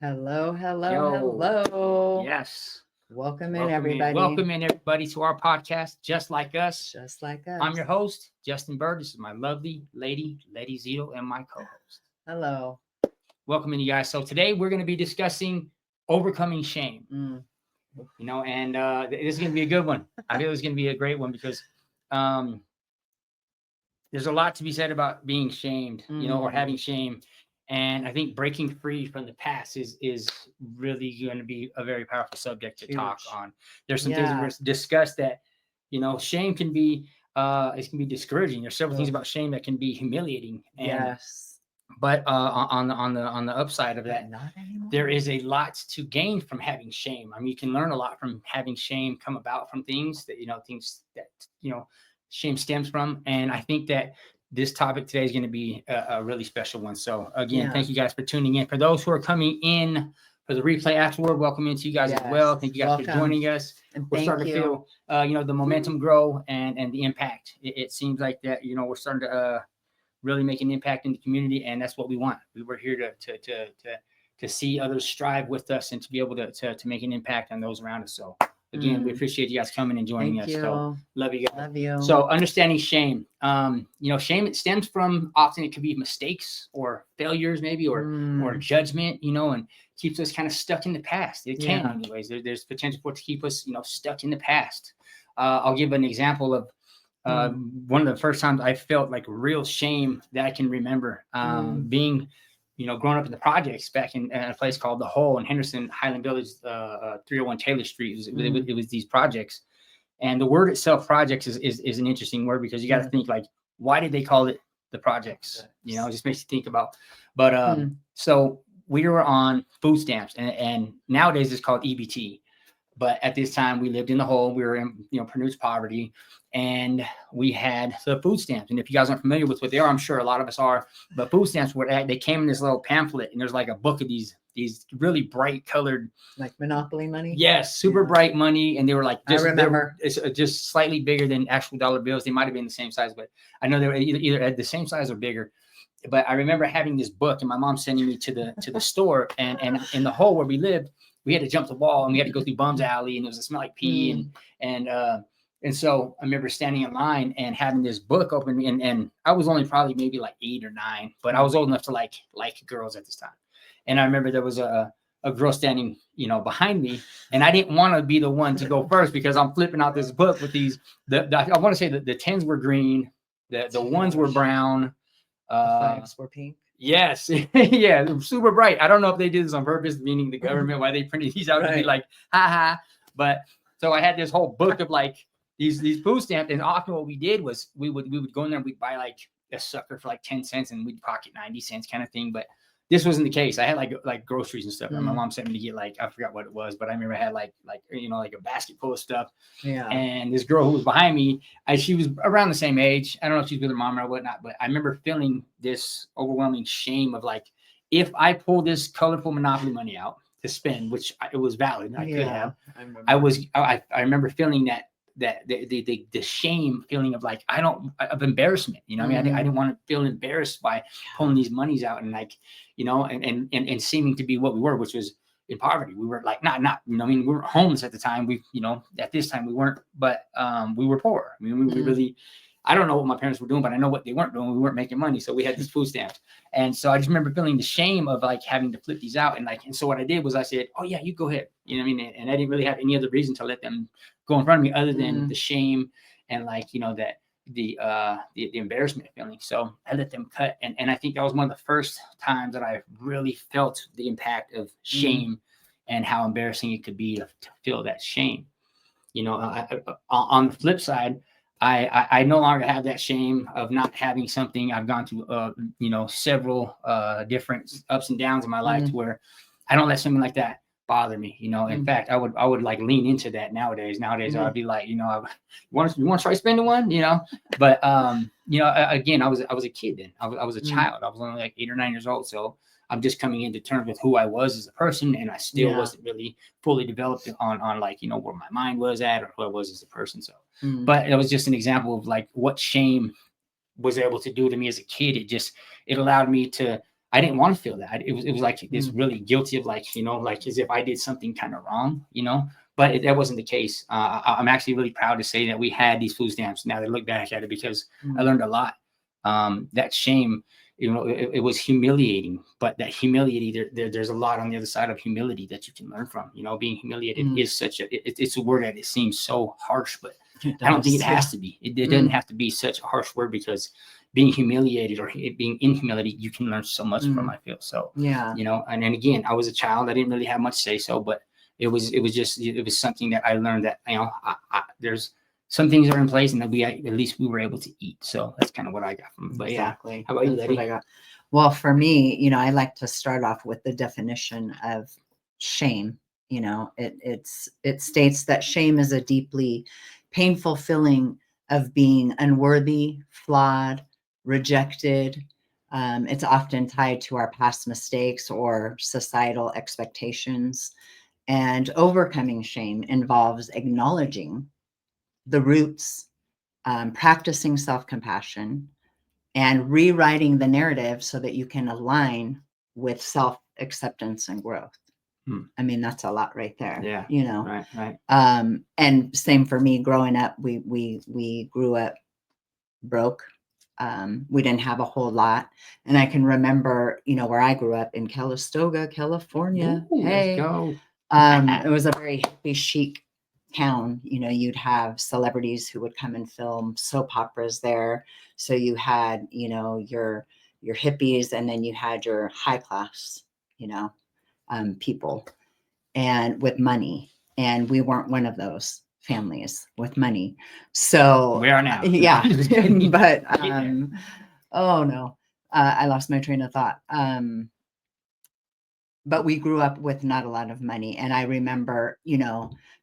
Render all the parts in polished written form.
Hello, hello, Yo, hello. yes. Welcome in, Welcome in. everybody. Welcome in, everybody, to our podcast, Just Like Us. Just like us. I'm your host, Justin Bird. This is my lovely lady, Leti Zito, and my co-host. Hello. Welcome in, you guys. So today we're going to be discussing overcoming shame. Mm. And this is going to be a good one. I feel it's going to be a great one because there's a lot to be said about being shamed, or having shame. And I think breaking free from the past is really going to be a very powerful subject to talk on. There's some things we're discuss that, shame can be it can be discouraging. There's several things about shame that can be humiliating. And, Yes. But on the upside of that, Not anymore. there is a lot to gain from having shame. I mean, you can learn a lot from having shame come about from things that shame stems from. And I think that this topic today is going to be a really special one. So again, thank you guys for tuning in. For those who are coming in for the replay afterward, welcome into you guys as well. Thank you guys for joining us. And we're starting to feel, the momentum grow and the impact. It seems like that, we're starting to really make an impact in the community, and that's what we want. We were here to see others strive with us and to be able to make an impact on those around us. So again, we appreciate you guys coming and joining us. So love you guys. Love you. So understanding shame, shame, it stems from, often it could be mistakes or failures maybe, or judgment, and keeps us kind of stuck in the past. It can anyways. There's potential for it to keep us, stuck in the past. I'll give an example of one of the first times I felt like real shame that I can remember, being, growing up in the projects back in a place called The Hole in Henderson, Highland Village, 301 Taylor Street. It was these projects. And the word itself, projects, is an interesting word because you got to think, like, why did they call it the projects? It just makes you think about. But so we were on food stamps, and nowadays it's called EBT. But at this time, we lived in The Hole. We were in, produced poverty, and we had the food stamps. And if you guys aren't familiar with what they are, I'm sure a lot of us are. But food stamps they came in this little pamphlet, and there's like a book of these really bright colored, like Monopoly money. Yes, super bright money, and they were like, I remember, it's just slightly bigger than actual dollar bills. They might have been the same size, but I know they were either at the same size or bigger. But I remember having this book, and my mom sending me to the store, and in The Hole where we lived, we had to jump the wall, and we had to go through Bum's Alley, and it was a smell like pee, and so I remember standing in line and having this book open, and I was only probably maybe like 8 or 9, but I was old enough to like girls at this time. And I remember there was a girl standing, behind me, and I didn't want to be the one to go first because I'm flipping out this book with these. I want to say that the 10s were green, the ones were brown, the flags were pink. Yes, yeah, super bright. I don't know if they did this on purpose, meaning the government, why they printed these out to be like, ha ha. But so I had this whole book of like these food stamps, and often what we did was we would go in there and we'd buy like a sucker for like 10 cents and we'd pocket 90 cents kind of thing. But this wasn't the case. I had like groceries and stuff. And my mom sent me to get I forgot what it was, but I remember I had like a basket full of stuff. Yeah. And this girl who was behind me, she was around the same age. I don't know if she's with her mom or whatnot, but I remember feeling this overwhelming shame of like, if I pull this colorful Monopoly money out to spend, which it was valid, I could have. I remember feeling that the shame feeling of like, of embarrassment, I mean, I didn't want to feel embarrassed by pulling these monies out and like, and seeming to be what we were, which was in poverty. We were like, not, I mean, we were homeless at the time. At this time we weren't, but we were poor. I mean, we really, I don't know what my parents were doing, but I know what they weren't doing. We weren't making money. So we had these food stamps. And so I just remember feeling the shame of like having to flip these out. And so what I did was I said, oh yeah, you go ahead. You know what I mean? And I didn't really have any other reason to let them go in front of me other than the shame and like, that the embarrassment feeling. So I let them cut. And I think that was one of the first times that I really felt the impact of shame and how embarrassing it could be to feel that shame. On the flip side, I no longer have that shame of not having something. I've gone through, several different ups and downs in my life to where I don't let something like that bother me. In fact, I would like lean into that nowadays. I'd be like, you want to try spending one, but, again, I was a kid then. I was a child. I was only like 8 or 9 years old. So I'm just coming into terms with who I was as a person, and I still wasn't really fully developed on like, where my mind was at or who I was as a person. So, but it was just an example of like what shame was able to do to me as a kid. It allowed me to, I didn't want to feel that. It was like this really guilty of like, like as if I did something kind of wrong, but that wasn't the case. I'm actually really proud to say that we had these food stamps now that I look back at it, because I learned a lot. That shame, it was humiliating, but that humility, there's a lot on the other side of humility that you can learn from. Being humiliated is it's a word that it seems so harsh, but I don't think it has to be. It doesn't have to be such a harsh word, because being humiliated or being in humility, you can learn so much from, I feel. So, and then again, I was a child. I didn't really have much say so, but it was something that I learned that, there's some things are in place, and that at least we were able to eat. So that's kind of what I got from it. But exactly. Yeah. How about you, That's Leti? what I got. Well, for me, I like to start off with the definition of shame. It states that shame is a deeply painful feeling of being unworthy, flawed, rejected. It's often tied to our past mistakes or societal expectations. And overcoming shame involves acknowledging the roots, practicing self-compassion, and rewriting the narrative so that you can align with self-acceptance and growth. I mean, that's a lot right there. Yeah. Right. And same for me growing up. We grew up broke. We didn't have a whole lot. And I can remember, where I grew up in Calistoga, California. Ooh, hey, let's go. It was a very hippie chic town. You'd have celebrities who would come and film soap operas there. So you had, your hippies, and then you had your high class, people, and with money. And we weren't one of those families with money. So We are now. yeah. But oh no, I lost my train of thought. But we grew up with not a lot of money. And I remember,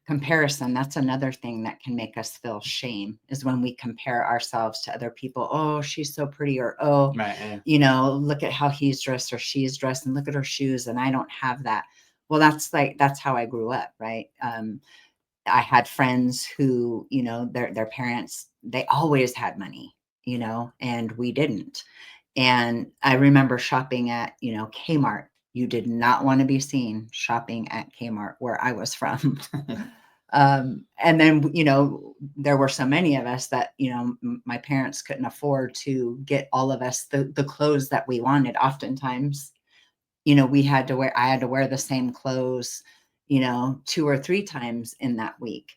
comparison. That's another thing that can make us feel shame, is when we compare ourselves to other people. Oh, she's so pretty. Or, oh, Right. Look at how he's dressed or she's dressed, and look at her shoes, and I don't have that. Well, that's how I grew up. Right. I had friends who, their parents, they always had money, and we didn't. And I remember shopping at, Kmart. You did not want to be seen shopping at Kmart where I was from. And then, there were so many of us that, my parents couldn't afford to get all of us the clothes that we wanted. Oftentimes, I had to wear the same clothes, 2 or 3 times in that week,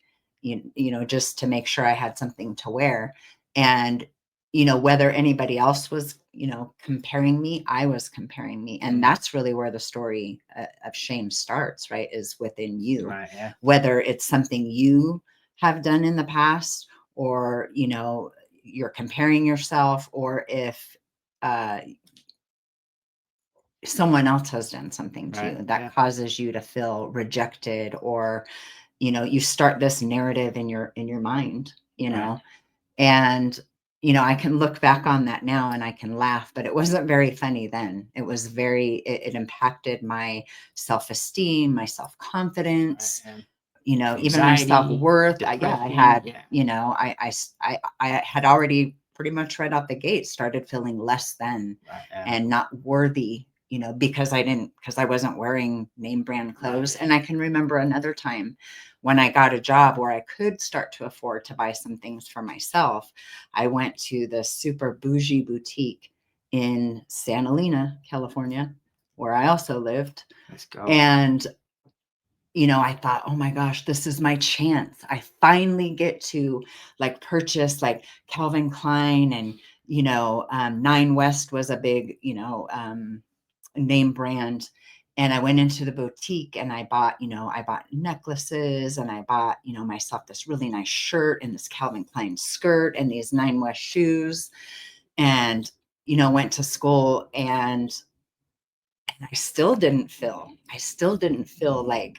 just to make sure I had something to wear. And, whether anybody else was, comparing me, I was comparing me. And that's really where the story of shame starts, right? Is within you. Right. Yeah. Whether it's something you have done in the past, or, you're comparing yourself, or if, someone else has done something to you that causes you to feel rejected, or, you start this narrative in your mind, and, I can look back on that now and I can laugh, but it wasn't very funny then. It was it impacted my self-esteem, my self-confidence, even my Anxiety, self-worth. I had, depression, I had already pretty much right out the gate started feeling less than and not worthy, because I wasn't wearing name brand clothes. And I can remember another time when I got a job where I could start to afford to buy some things for myself. I went to the super bougie boutique in Santa Elena, California, where I also lived. Let's go. And I thought, oh my gosh, this is my chance. I finally get to purchase Calvin Klein, and, Nine West was a big, name brand. And I went into the boutique and I bought necklaces, and I bought, myself this really nice shirt and this Calvin Klein skirt and these Nine West shoes, and, went to school, and I still didn't feel like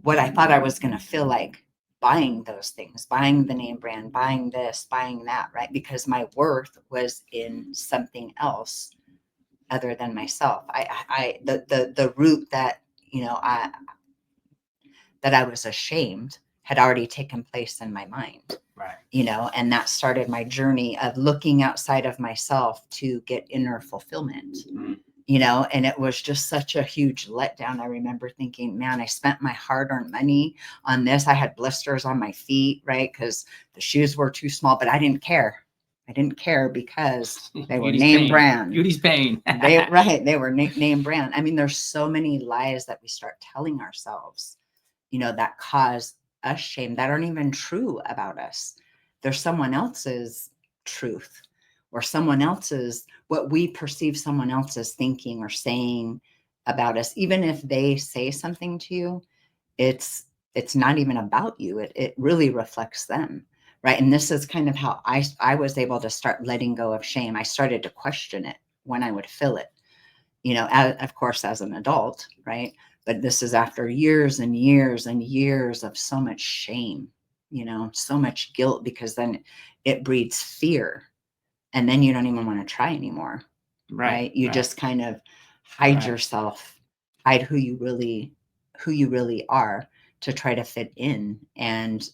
what I thought I was going to feel like buying those things, buying the name brand, buying this, buying that, right? Because my worth was in something else other than myself. The root that, that I was ashamed had already taken place in my mind. Right. And that started my journey of looking outside of myself to get inner fulfillment. and it was just such a huge letdown. I remember thinking, man, I spent my hard-earned money on this. I had blisters on my feet, right? Because the shoes were too small, but I didn't care. I didn't care because they were name brand. Beauty's pain. They were name brand. I mean, there's so many lies that we start telling ourselves, that cause us shame that aren't even true about us. There's someone else's truth or someone else's, what we perceive someone else as thinking or saying about us. Even if they say something to you, it's not even about you. It really reflects them. Right. And this is kind of how I was able to start letting go of shame. I started to question it when I would feel it, of course, as an adult. Right. But this is after years and years and years of so much shame, so much guilt, because then it breeds fear. And then you don't even want to try anymore. Right. You just kind of hide yourself, hide who you really are to try to fit in. And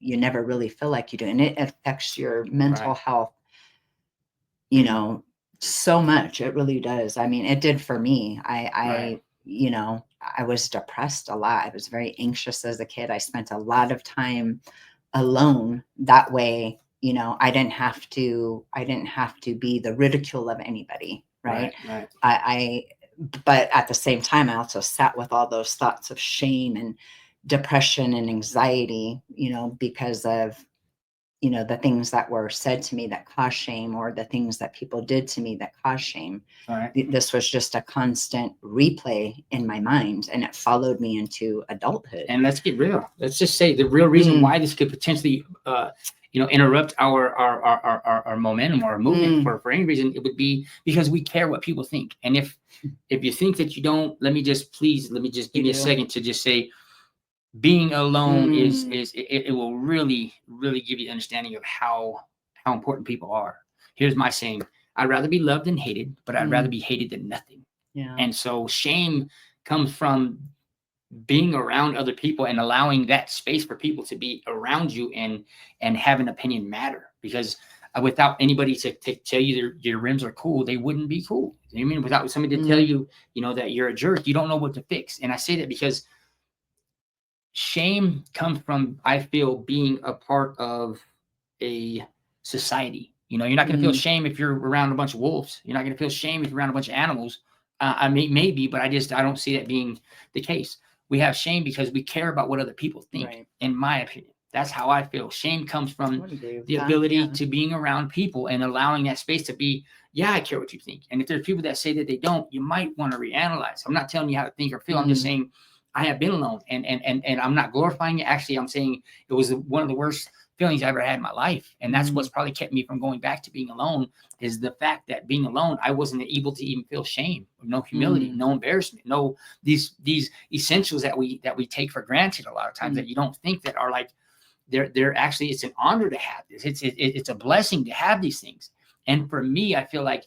you never really feel like you do. And it affects your mental health, so much. It really does. I mean, it did for me. I was depressed a lot. I was very anxious as a kid. I spent a lot of time alone. That way, I didn't have to be the ridicule of anybody. Right. But at the same time, I also sat with all those thoughts of shame and depression and anxiety, because of, the things that were said to me that caused shame, or the things that people did to me that caused shame. This was just a constant replay in my mind, and it followed me into adulthood. And let's get real. Let's just say the real reason why this could potentially, interrupt our momentum or our movement for any reason, it would be because we care what people think. And if you think that you don't, let me just give me a second to just say, being alone it will really, really give you understanding of how important people are. Here's my saying: I'd rather be loved than hated, but I'd rather be hated than nothing. Yeah. And so shame comes from being around other people and allowing that space for people to be around you and have an opinion matter. Because without anybody to tell you your rims are cool, they wouldn't be cool. I mean, without somebody to tell you, that you're a jerk, you don't know what to fix. And I say that because shame comes from, I feel, being a part of a society. You're not going to feel shame if you're around a bunch of wolves. You're not going to feel shame if you're around a bunch of animals. I mean, maybe, but I don't see that being the case. We have shame because we care about what other people think, in my opinion. That's how I feel. Shame comes from the ability to being around people and allowing that space to be, I care what you think. And if there's people that say that they don't, you might want to reanalyze. I'm not telling you how to think or feel. I'm just saying I have been alone, and I'm not glorifying it. Actually, I'm saying it was one of the worst feelings I ever had in my life. And that's what's probably kept me from going back to being alone, is the fact that being alone, I wasn't able to even feel shame, no humility, no embarrassment, no these essentials that we take for granted a lot of times that you don't think that are like, they're actually, it's an honor to have this. It's a blessing to have these things. And for me, I feel like,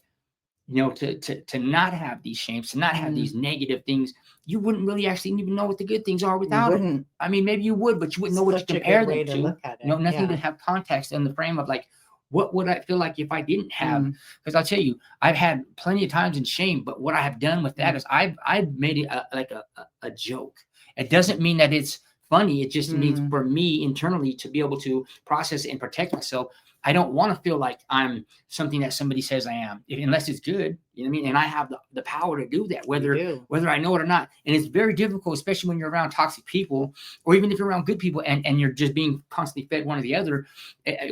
to not have these shames, to not have these negative things, you wouldn't really actually even know what the good things are without them. I mean, maybe you would, but you wouldn't know what to compare them to. Look at it. Nothing to have context in the frame of like, what would I feel like if I didn't have? Because I'll tell you, I've had plenty of times in shame, but what I have done with that is I've made it like a joke. It doesn't mean that it's funny. It just means for me internally to be able to process it and protect myself. I don't want to feel like I'm something that somebody says I am, unless it's good. You know what I mean? And I have the power to do that, whether I know it or not. And it's very difficult, especially when you're around toxic people, or even if you're around good people and you're just being constantly fed one or the other.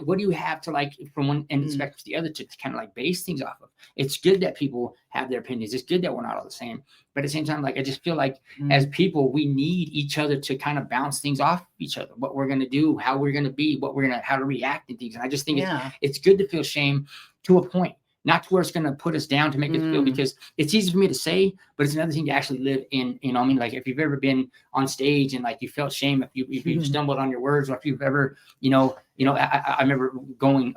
What do you have to, like, from one end of the spectrum to the other, to kind of like base things off of? It's good that people have their opinions. It's good that we're not all the same. But at the same time, like, I just feel like as people, we need each other to kind of bounce things off each other, what we're going to do, how we're going to be, how to react to things. And I just think it's good to feel shame to a point, not to where it's going to put us down to make us feel, because it's easy for me to say, but it's another thing to actually live in. I mean, like, if you've ever been on stage and like you felt shame, if you stumbled on your words, or if you've ever, I remember going,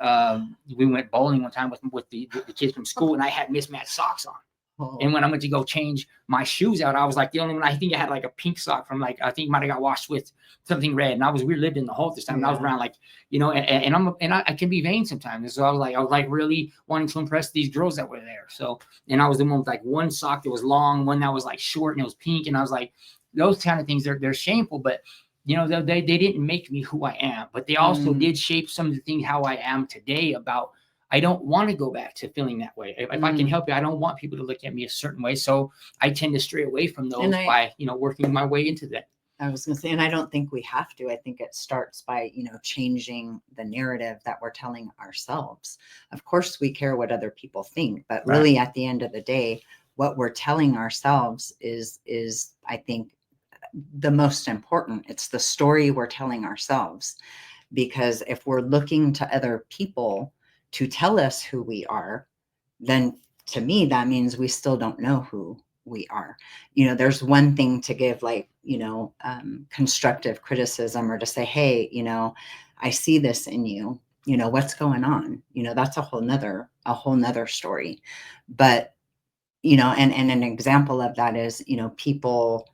we went bowling one time with the kids from school, and I had mismatched socks on. Oh. And when I went to go change my shoes out, I was like the only one. I think I had like a pink sock from like, I think might have got washed with something red. And we lived in the hole this time. And I was around like, you know, and I can be vain sometimes. And so I was like really wanting to impress these girls that were there. So, and I was the one with like one sock that was long, one that was like short and it was pink. And I was like, those kind of things, they're shameful, but you know, they didn't make me who I am, but they also did shape some of the things how I am today about, I don't want to go back to feeling that way. If I can help it, I don't want people to look at me a certain way. So I tend to stray away from those by, you know, working my way into that. I was going to say, and I don't think we have to. I think it starts by, you know, changing the narrative that we're telling ourselves. Of course, we care what other people think, but really at the end of the day, what we're telling ourselves is I think the most important. It's the story we're telling ourselves, because if we're looking to other people to tell us who we are, then to me, that means we still don't know who we are. You know, there's one thing to give like, you know, constructive criticism, or to say, hey, you know, I see this in you, you know, what's going on? You know, that's a whole nother story. But, you know, and an example of that is, you know, people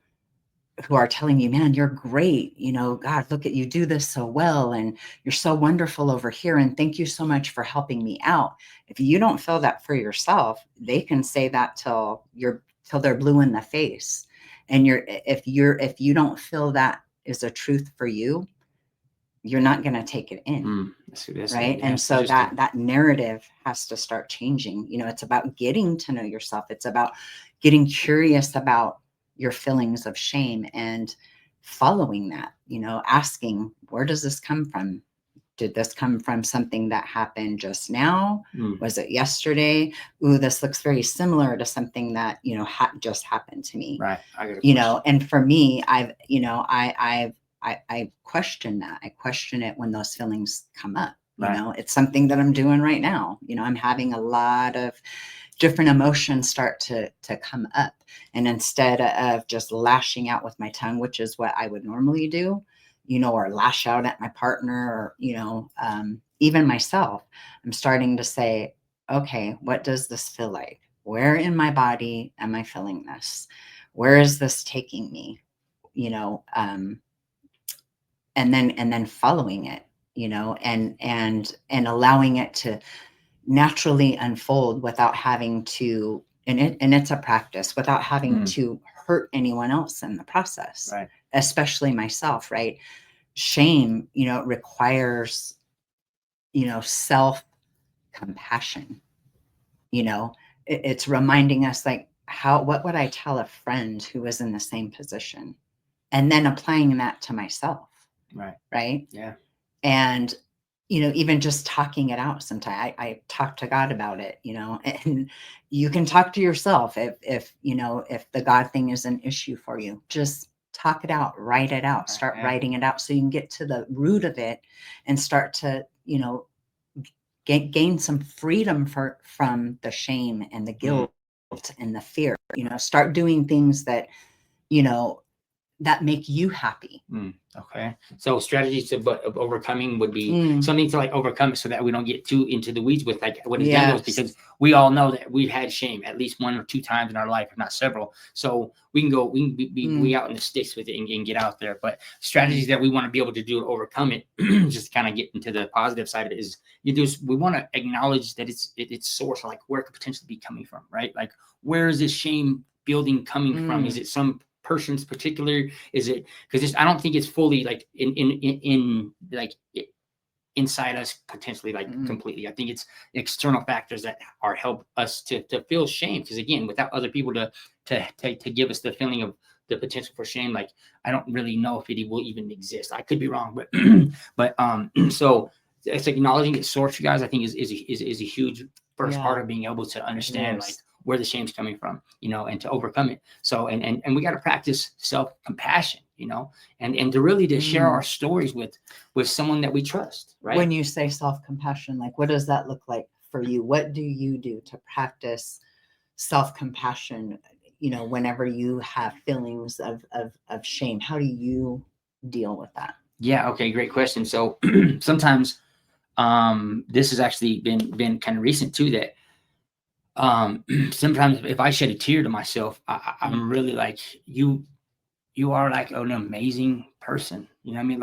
who are telling you, man, you're great. You know, God, look at you do this so well. And you're so wonderful over here. And thank you so much for helping me out. If you don't feel that for yourself, they can say that till they're blue in the face. And if you don't feel that is a truth for you, you're not going to take it in. Right. And so that narrative has to start changing. You know, it's about getting to know yourself. It's about getting curious about your feelings of shame and following that, you know, asking, where does this come from? Did this come from something that happened just now? Was it yesterday? Ooh, this looks very similar to something that, you know, just happened to me. Right. You know, and for me, I question that. I question it when those feelings come up. You know, it's something that I'm doing right now. You know, I'm having a lot of different emotions start to come up. And instead of just lashing out with my tongue, which is what I would normally do, you know, or lash out at my partner, or, you know, even myself, I'm starting to say, okay, what does this feel like? Where in my body am I feeling this? Where is this taking me? You know, and then following it, you know, and allowing it to naturally unfold without having to, and it's a practice, without having to hurt anyone else in the process, especially myself, right? Shame, you know, requires, you know, self-compassion. You know, it's reminding us, like, what would I tell a friend who was in the same position? And then applying that to myself. Right. Yeah. And, you know, even just talking it out sometimes. I talk to God about it, you know, and you can talk to yourself if, you know, if the God thing is an issue for you, just talk it out, write it out, start writing it out so you can get to the root of it and start to, you know, gain some freedom from the shame and the guilt and the fear, you know, start doing things that, you know, that make you happy. Okay. So strategies of overcoming would be something to like overcome it so that we don't get too into the weeds with like what is dangerous, because we all know that we've had shame at least one or two times in our life, if not several. So we can be out in the sticks with it and get out there. But strategies that we want to be able to do to overcome it, just kind of get into the positive side of it, is we want to acknowledge that it's source, like where it could potentially be coming from, right? Like, where is this shame building coming from? Is it some person's particular? Is it because I don't think it's fully like in like inside us potentially, like completely. I think it's external factors that are help us to feel shame, because again, without other people to give us the feeling of the potential for shame, like I don't really know if it will even exist. I could be wrong, but so it's acknowledging its source, you guys, I think is a huge first part of being able to understand like where the shame's coming from, you know, and to overcome it. So, and we got to practice self-compassion, you know, and to really to share our stories with someone that we trust, right? When you say self-compassion, like, what does that look like for you? What do you do to practice self-compassion, you know, whenever you have feelings of shame? How do you deal with that? Yeah. Okay. Great question. So sometimes this has actually been kind of recent too, that Sometimes if I shed a tear to myself, I'm really like, you are like an amazing person. You know what I mean?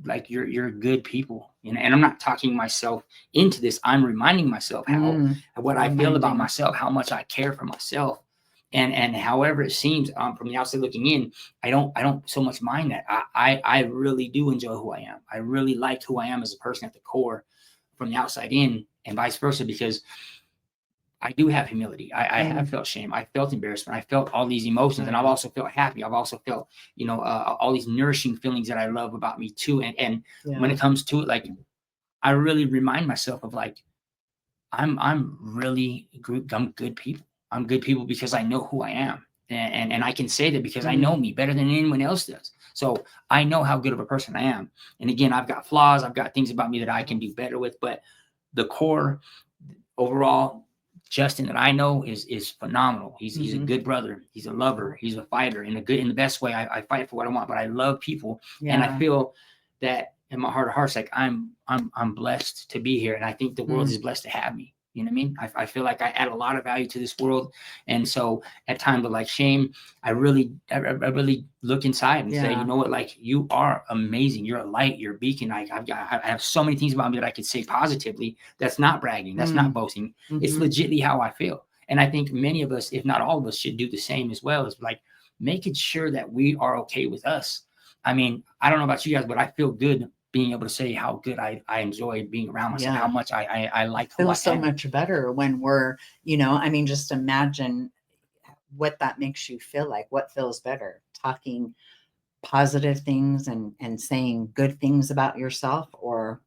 Like you're good people. You know, and I'm not talking myself into this. I'm reminding myself how what I feel about myself, how much I care for myself. And however it seems from the outside looking in, I don't so much mind that. I really do enjoy who I am. I really like who I am as a person at the core from the outside in, and vice versa, because I do have humility. I have felt shame. I felt embarrassment. I felt all these emotions, and I've also felt happy. I've also felt, all these nourishing feelings that I love about me too. And when it comes to it, like, I really remind myself of like, I'm really good. I'm good people. I'm good people because I know who I am, and I can say that because I know me better than anyone else does. So I know how good of a person I am. And again, I've got flaws. I've got things about me that I can do better with, but the core overall, Justin that I know is phenomenal. He's a good brother. He's a lover. He's a fighter in the best way. I fight for what I want, but I love people, and I feel that in my heart of hearts, like I'm blessed to be here, and I think the world is blessed to have me. You know what I mean? I feel like I add a lot of value to this world, and so at times of like shame, I really look inside and say, you know what, like, you are amazing. You're a light. You're a beacon. I have so many things about me that I could say positively. That's not bragging. That's not boasting. It's legitimately how I feel. And I think many of us, if not all of us, should do the same as well, as like making sure that we are okay with us. I mean, I don't know about you guys, but I feel good being able to say how good I enjoy being around myself, how much I like who I Feels so am. much better when we're, I mean, just imagine what that makes you feel like. What feels better? Talking positive things and saying good things about yourself, or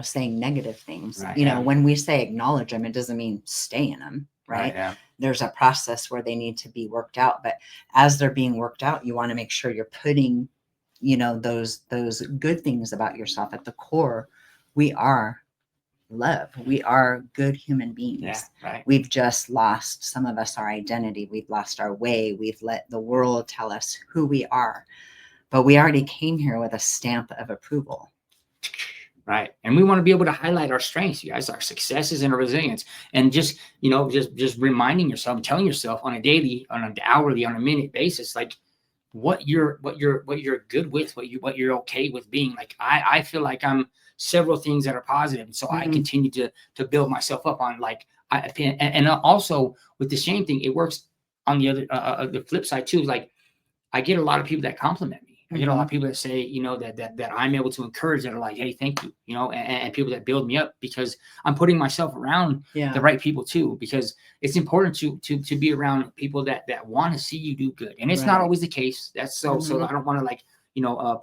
saying negative things. Right, when we say acknowledge them, it doesn't mean stay in them, right? yeah. There's a process where they need to be worked out, but as they're being worked out, you want to make sure you're putting those good things about yourself at the core. We are love. We are good human beings. Yeah, right. We've just lost, some of us, our identity. We've lost our way. We've let the world tell us who we are, but we already came here with a stamp of approval. Right. And we want to be able to highlight our strengths, you guys, our successes and our resilience. And just, just reminding yourself, telling yourself on a daily, on an hourly, on a minute basis, like what you're good with, what you're okay with being. Like, I feel like I'm several things that are positive. And so I continue to build myself up on, like, and also with the shame thing, it works on the other, the flip side too. Like, I get a lot of people that compliment me. I get a lot of people that say, that I'm able to encourage, that are like, hey, thank you, and people that build me up, because I'm putting myself around the right people too, because it's important to be around people that want to see you do good. And it's not always the case. That's so I don't want to, like,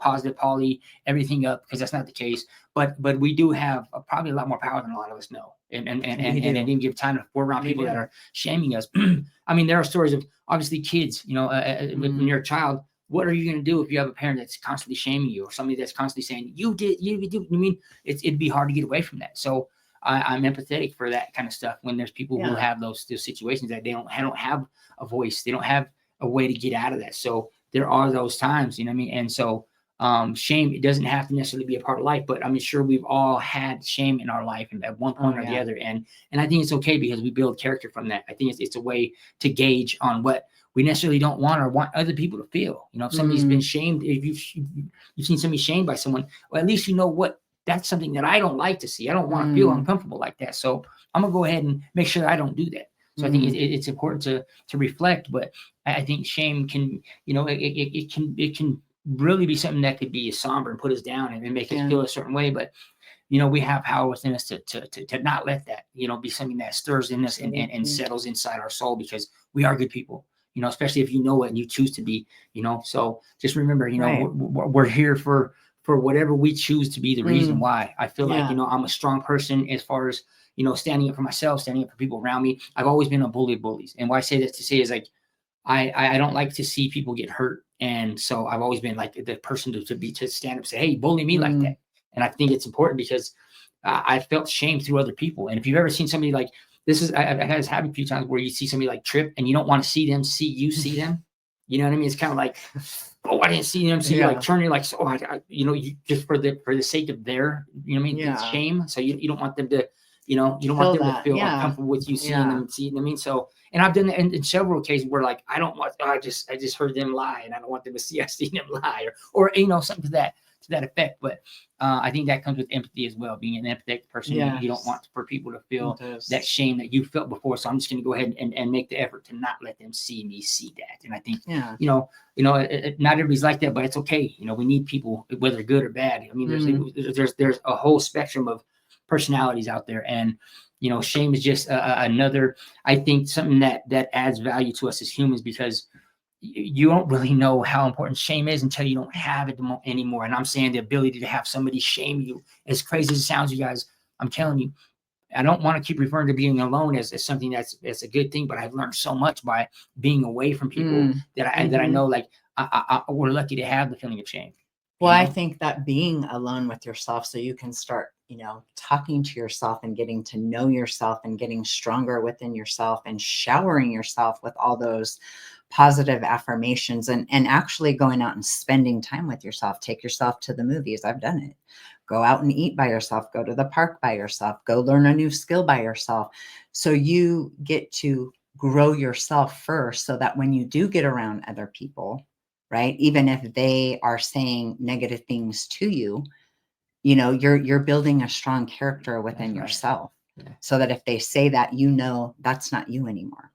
positive poly everything up, because that's not the case. But we do have probably a lot more power than a lot of us know. And at any given time, if we're around people that are shaming us, I mean, there are stories of, obviously, kids, when you're a child, what are you going to do if you have a parent that's constantly shaming you, or somebody that's constantly saying you do? I mean, it'd be hard to get away from that. So I'm empathetic for that kind of stuff when there's people who have those situations that they don't have a voice, they don't have a way to get out of that. So there are those times, you know what I mean? And so shame, it doesn't have to necessarily be a part of life, but I'm sure we've all had shame in our life, and at one point or the other. And I think it's okay, because we build character from that. I think it's a way to gauge on what we necessarily don't want, or want other people to feel. If somebody's been shamed, if you've seen somebody shamed by someone, well, at least what that's something that I don't like to see. I don't want to feel uncomfortable like that. So I'm gonna go ahead and make sure that I don't do that. So I think it's important to reflect. But I think shame can, it can really be something that could be somber and put us down and make us feel a certain way. But we have power within us to not let that, be something that stirs in us and settles inside our soul, because we are good people. Especially if you know it and you choose to be, so just remember, we're here for whatever we choose to be the reason why. I feel like, I'm a strong person as far as, standing up for myself, standing up for people around me. I've always been a bully of bullies. And why I say that to say is, like, I don't like to see people get hurt. And so I've always been like the person to stand up and say, hey, bully me like that. And I think it's important because I felt shame through other people. And if you've ever seen somebody like, I've had this happen a few times where you see somebody like trip and you don't want to see them see you see them. You know what I mean? It's kind of like, oh, I didn't see them. So you like turn, you're like, you just for the sake of their, it's shame. So you don't want them to you don't Feel want them that, to feel yeah. uncomfortable with you seeing Yeah. them, I mean, so, and I've done that in several occasions where like, I don't want, I just heard them lie and I don't want them to see us seeing them lie, or something to that effect. But I think that comes with empathy as well. Being an empathetic person, you don't want for people to feel that shame that you felt before. So I'm just going to go ahead and make the effort to not let them see me see that. And I think, not everybody's like that, but it's okay. We need people, whether good or bad. I mean, there's a whole spectrum of personalities out there, and shame is just another, I think, something that adds value to us as humans, because you don't really know how important shame is until you don't have it anymore. And I'm saying the ability to have somebody shame you, as crazy as it sounds, you guys, I'm telling you, I don't want to keep referring to being alone as something that's a good thing, but I've learned so much by being away from people that I know, like, we're lucky to have the feeling of shame. Well, I think that being alone with yourself, so you can start, talking to yourself and getting to know yourself and getting stronger within yourself and showering yourself with all those positive affirmations, and actually going out and spending time with yourself. Take yourself to the movies. I've done it. Go out and eat by yourself. Go to the park by yourself. Go learn a new skill by yourself. So you get to grow yourself first, so that when you do get around other people, right, even if they are saying negative things to you, you're building a strong character within yourself, so that if they say that, that's not you anymore.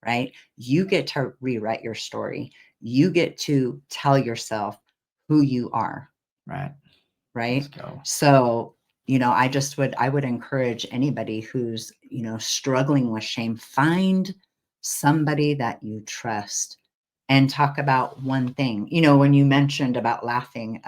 Right? You get to rewrite your story. You get to tell yourself who you are. Right? Let's go. So, I would encourage anybody who's, struggling with shame, find somebody that you trust and talk about one thing. When you mentioned about laughing,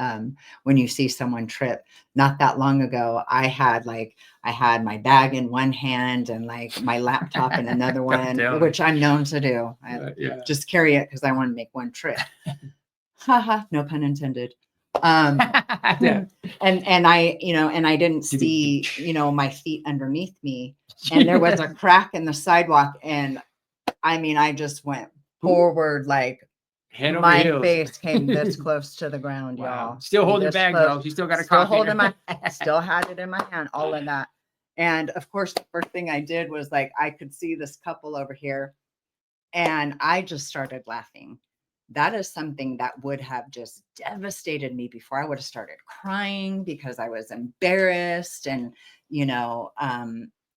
when you see someone trip, not that long ago, I had my bag in one hand and like my laptop in another one, which I'm known to do. I just carry it because I want to make one trip. Haha, no pun intended. And I, and I didn't see, my feet underneath me, and there was a crack in the sidewalk, and I mean, I just went forward, like my face came this close to the ground, y'all. Still holding your bag, though. You still got a coffee. Still had it in my hand, all of that. And of course, the first thing I did was I could see this couple over here, and I just started laughing. That is something that would have just devastated me before. I would have started crying because I was embarrassed and,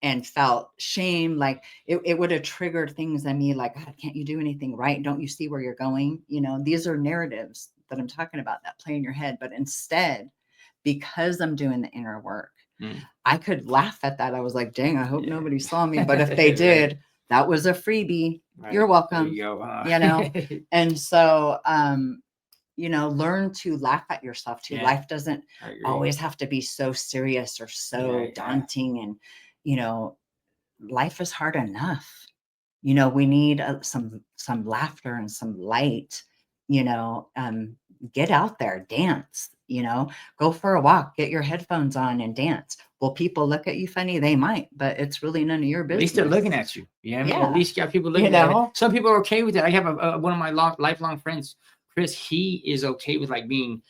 and felt shame. Like it would have triggered things in me like, God, can't you do anything right? Don't you see where you're going? These are narratives that I'm talking about that play in your head. But instead, because I'm doing the inner work, I could laugh at that. I was like, dang, I hope nobody saw me. But if they did, that was a freebie. You're welcome. There you go, And so, learn to laugh at yourself too. Life doesn't always have to be so serious or so daunting. And, life is hard enough. We need some laughter and some light, get out there, dance, go for a walk, get your headphones on and dance. Will people look at you funny? They might, but it's really none of your business. At least they're looking at you. At least you got people looking at you. Some people are okay with it. I have one of my lifelong friends, Chris. He is okay with like being,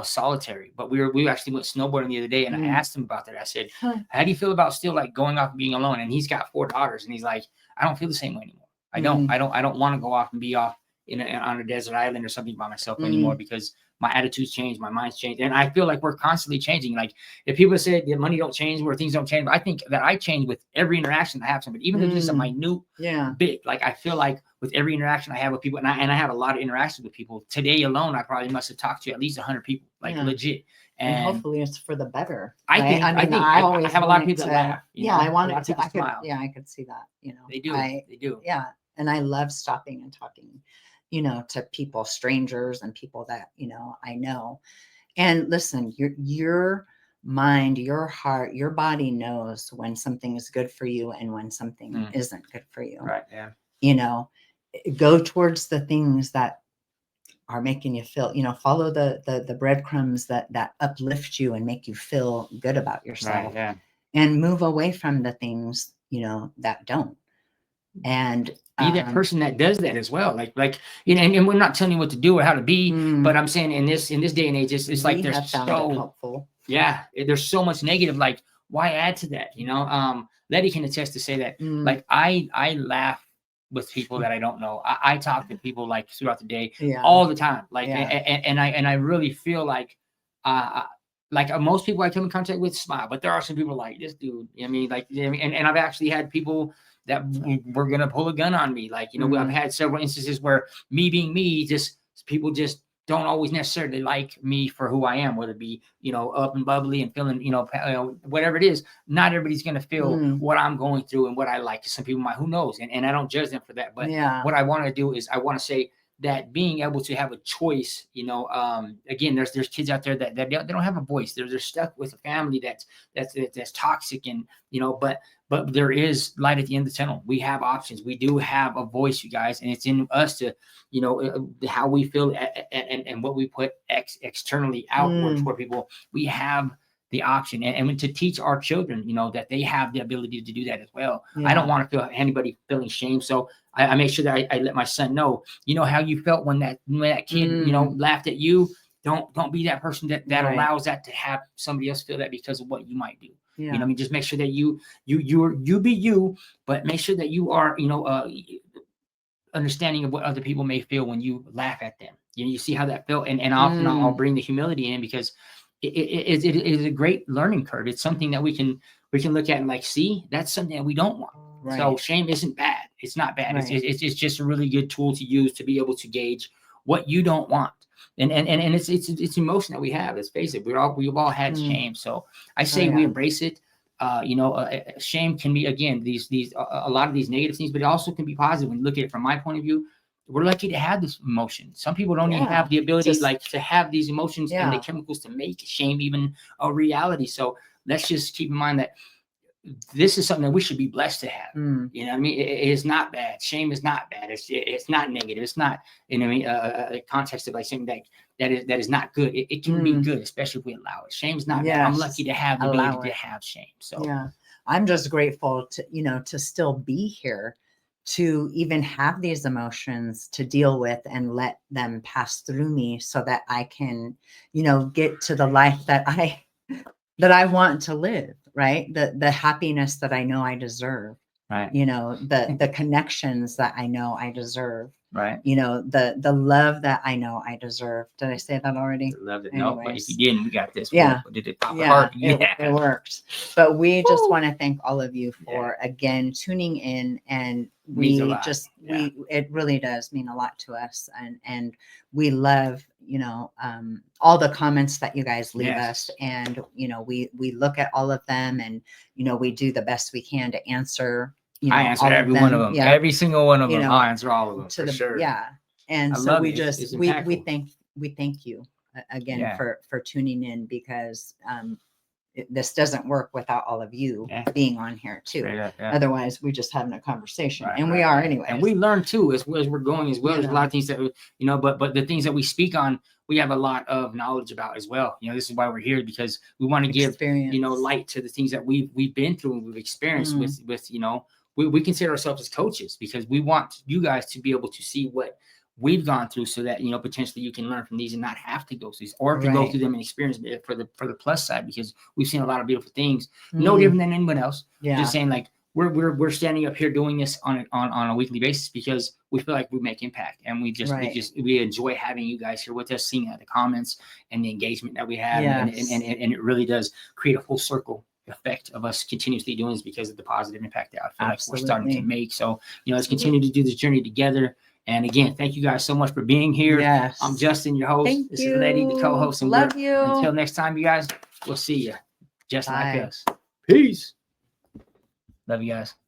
solitary. But we actually went snowboarding the other day, and I asked him about that. I said, how do you feel about still like going off and being alone? And he's got 4 daughters, and he's like, I don't feel the same way anymore. I don't want to go off and be off on a desert island or something by myself anymore, because my attitudes change, my mind's changed, and I feel like we're constantly changing. Like if people say that money don't change, where things don't change, but I think that I change with every interaction I have somebody, even if it's a minute bit. Like I feel like with every interaction I have with people, and I have a lot of interactions with people. Today alone, I probably must have talked to at least 100 people, like legit. And hopefully it's for the better. I think I always have a lot of people that laugh. I wanted to. I could see that. They do. Yeah, and I love stopping and talking, to people, strangers, and people that I know. And listen, your mind, your heart, your body knows when something is good for you and when something isn't good for you. Right. Yeah. Go towards the things that are making you feel, follow the breadcrumbs that uplift you and make you feel good about yourself. Right, and move away from the things, that don't. And be that person that does that as well. Like, and we're not telling you what to do or how to be, but I'm saying in this day and age, it's like there's so helpful. Yeah. There's so much negative. Like, why add to that? Leti can attest to say that, Mm. like, I laugh with people that I don't know. I talk to people like throughout the day, Yeah. all the time. Like, Yeah. and I really feel like most people I come in contact with smile, but there are some people like this dude. I mean, like, and I've actually had people that were gonna pull a gun on me. Like, I've had several instances where me being me, just people just don't always necessarily like me for who I am, whether it be, up and bubbly and feeling, whatever it is. Not everybody's going to feel what I'm going through and what I like. Some people might, who knows? And I don't judge them for that. But what I want to do is I want to say that being able to have a choice, again, there's kids out there that they don't have a voice. They're stuck with a family that's toxic, and but there is light at the end of the tunnel. We have options. We do have a voice, you guys, and it's in us to, how we feel and what we put externally outward for people. We have the option, and to teach our children, that they have the ability to do that as well. I don't want to feel anybody feeling shame, so I make sure that I let my son know, how you felt when that kid, laughed at you. Don't be that person that allows that to have somebody else feel that because of what you might do. Just make sure that you be you, but make sure that you are, understanding of what other people may feel when you laugh at them. You see how that felt, and often I'll bring the humility in, because it is a great learning curve. It's something that we can look at and like, see, that's something that we don't want. Right. So shame isn't bad. It's not bad. Right. It's just a really good tool to use to be able to gauge what you don't want. And it's emotion that we have. Let's face it, we've all had shame. So I say we embrace it. Shame can be, again, these a lot of these negative things, but it also can be positive. When you look at it from my point of view, we're lucky to have this emotion. Some people don't even have the ability to have these emotions and the chemicals to make shame even a reality. So let's just keep in mind that this is something that we should be blessed to have. You know what I mean? It is not bad. Shame is not bad. It's not negative. It's not, a context of like something that is not good. It can be good, especially if we allow it. Shame is not bad. I'm lucky to have the ability to have shame. So I'm just grateful to still be here, to even have these emotions to deal with and let them pass through me, so that I can, get to the life that I want to live, right? The happiness that I know I deserve, right? The connections that I know I deserve, right? The love that I know I deserve. Did I say that already? Love it. No, but if you didn't, we got this. Yeah. Did it pop apart? It worked. But we just want to thank all of you for again tuning in, and it really does mean a lot to us, and we love all the comments that you guys leave us, and we look at all of them, and we do the best we can to answer. I answer every one of them. Yeah. Every single one of them. I'll answer all of them for sure. Yeah. And so we just we thank you again for tuning in, because this doesn't work without all of you being on here too. Otherwise, we're just having a conversation, and we are anyway. And we learn too as we're going as well. There's a lot of things that but the things that we speak on, we have a lot of knowledge about as well. This is why we're here, because we want to give light to the things that we've been through and we've experienced with we consider ourselves as coaches, because we want you guys to be able to see what we've gone through, so that potentially you can learn from these and not have to go through these, or to go through them and experience it for the plus side, because we've seen a lot of beautiful things, no different than anyone else. Just saying, like, we're standing up here doing this on a weekly basis because we feel like we make impact, and we enjoy having you guys here with us, seeing the comments and the engagement that we have, and it really does create a full circle effect of us continuously doing this because of the positive impact that I feel like we're starting to make. So let's continue to do this journey together. And again, thank you guys so much for being here. Yes. I'm Justin, your host. This is Leti, the co-host. And love you. Until next time, you guys, we'll see you just like us. Peace. Love you guys.